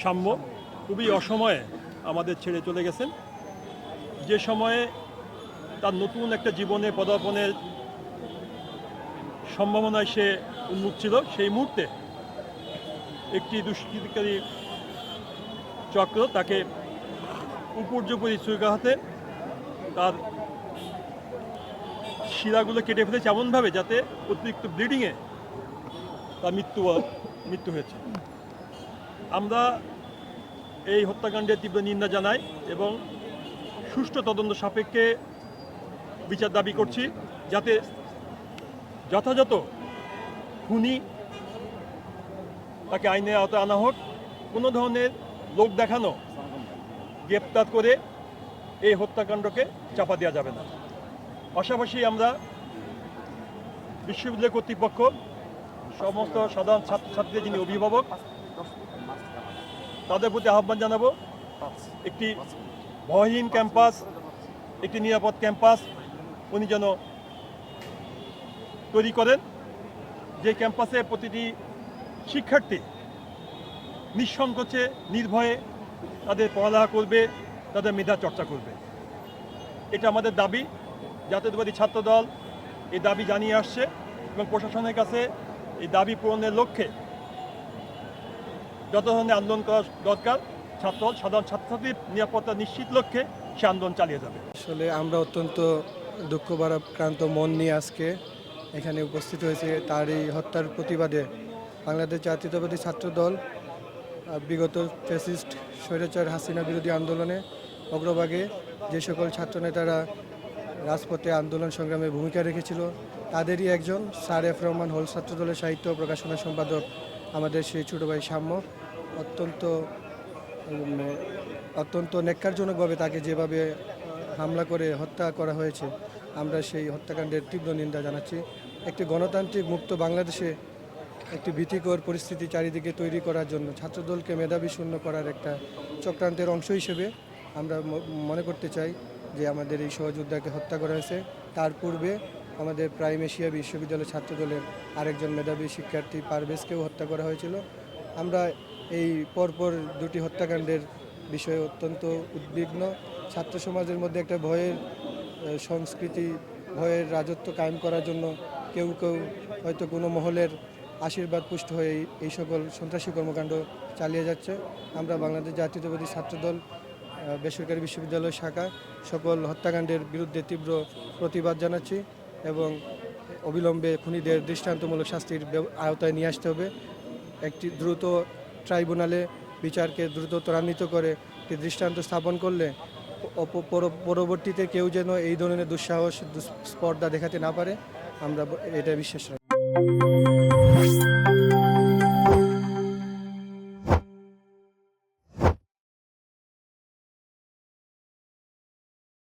সাম্য খুবই অসময়ে আমাদের ছেড়ে চলে গেছেন। যে সময়ে তার নতুন একটা জীবনে পদার্পণের সম্ভাবনায় সে উন্মুখ ছিল, সেই মুহূর্তে একটি দুষ্কৃতিকারী চক্র তাকে উপর্যুপরি ছুরিকাঘাতে তার শিরাগুলো কেটে ফেলেছে এমনভাবে যাতে অতিরিক্ত ব্লিডিংয়ে তার মৃত্যু হয়েছে। আমরা এই হত্যাকাণ্ডের তীব্র নিন্দা জানাই এবং সুষ্ঠু তদন্ত সাপেক্ষে বিচার দাবি করছি, যাতে যথাযথ খুনি তাকে আইনের আওতায় আনা হোক। কোনো ধরনের লোক দেখানো গ্রেপ্তার করে এই হত্যাকাণ্ডকে চাপা দেওয়া যাবে না। পাশাপাশি আমরা বিশ্ববিদ্যালয় কর্তৃপক্ষ, সমস্ত সাধারণ ছাত্রছাত্রীদের যিনি অভিভাবক, তাদের প্রতি আহ্বান জানাবো, একটি ভয়হীন ক্যাম্পাস, একটি নিরাপদ ক্যাম্পাস উনি যেন তৈরি করেন, যে ক্যাম্পাসে প্রতিটি শিক্ষার্থী নিঃসংকোচে নির্ভয়ে তাদের পড়ালেখা করবে, তাদের মেধা চর্চা করবে। এটা আমাদের দাবি। জাতীয়তাবাদী ছাত্রদল এই দাবি জানিয়ে আসছে এবং প্রশাসনের কাছে এই দাবি পূরণের লক্ষ্যে যত ধরনের আন্দোলন করা দরকার ছাত্রদল সাধারণ ছাত্রছাত্রীর নিরাপত্তা নিশ্চিত লক্ষ্যে সে আন্দোলন চালিয়ে যাবে। আসলে আমরা অত্যন্ত দুঃখ ভারাক্রান্ত মন নিয়ে আজকে এখানে উপস্থিত হয়েছে। তার এই হত্যার প্রতিবাদে বাংলাদেশ জাতীয়তাবাদী ছাত্রদল বিগত ফ্যাসিস্ট স্বৈরাচার হাসিনা বিরোধী আন্দোলনে অগ্রভাগে যে সকল ছাত্রনেতারা রাজপথে আন্দোলন সংগ্রামে ভূমিকা রেখেছিল তাদেরই একজন স্যার এফ রহমান হল ছাত্রদলের সাহিত্য প্রকাশনা সম্পাদক আমাদের সেই ছোটো ভাই সাম্য অত্যন্ত ন্যাক্কারজনকভাবে তাকে যেভাবে হামলা করে হত্যা করা হয়েছে, আমরা সেই হত্যাকাণ্ডের তীব্র নিন্দা জানাচ্ছি। একটি গণতান্ত্রিক মুক্ত বাংলাদেশে একটি ভীতিকর পরিস্থিতি চারিদিকে তৈরি করার জন্য ছাত্রদলকে মেধাবী শূন্য করার একটা চক্রান্তের অংশ হিসেবে আমরা মনে করতে চাই যে আমাদের এই সহযোদ্ধাকে হত্যা করা হয়েছে। তার পূর্বে আমাদের প্রাইম এশিয়া বিশ্ববিদ্যালয় ছাত্রদলের আরেকজন মেধাবী শিক্ষার্থী পারভেজকেও হত্যা করা হয়েছিল। আমরা এই পরপর দুটি হত্যাকাণ্ডের বিষয়ে অত্যন্ত উদ্বিগ্ন। ছাত্র সমাজের মধ্যে একটা ভয়ের সংস্কৃতি, ভয়ের রাজত্ব কায়েম করার জন্য কেউ কেউ হয়তো কোনো মহলের আশীর্বাদ পুষ্ট হয়ে এই সকল সন্ত্রাসী কর্মকাণ্ড চালিয়ে যাচ্ছে। আমরা বাংলাদেশ জাতীয়তাবাদী ছাত্রদল বেসরকারি বিশ্ববিদ্যালয় শাখা সকল হত্যাকাণ্ডের বিরুদ্ধে তীব্র প্রতিবাদ জানাচ্ছি এবং অবিলম্বে খুনিদের দৃষ্টান্তমূলক শাস্তির আওতায় নিয়ে আসতে হবে। একটি দ্রুত ট্রাইব্যুনালে বিচারকে দ্রুত ত্বরান্বিত করে একটি দৃষ্টান্ত স্থাপন করলে পরবর্তীতে কেউ যেন এই ধরনের দুঃসাহস দুঃস্পর্ধা দেখাতে না পারে, আমরা এটা বিশ্বাস রাখি।